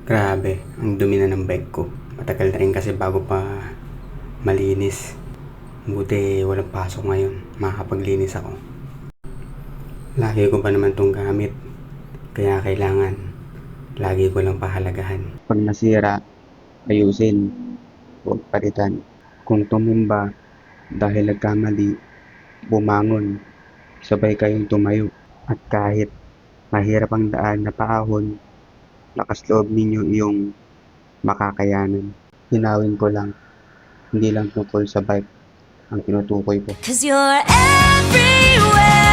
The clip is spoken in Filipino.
Grabe, ang dumi na ng bike ko. Matagal na rin kasi bago pa malinis. Buti walang pasok ngayon. Makakapaglinis ako. Lagi ko pa naman tong gamit. Kaya kailangan lagi ko lang pahalagahan. Pag nasira, ayusin. Huwag palitan. Kung tumumba dahil nagkamali, bumangon. Sabay kayong tumayo. At kahit mahirap ang daan na paahon, lakas loob ninyo iyong makakayanan. Hinawin ko lang, hindi lang tungkol sa bike ang tinutukoy ko. 'Cause you're everywhere.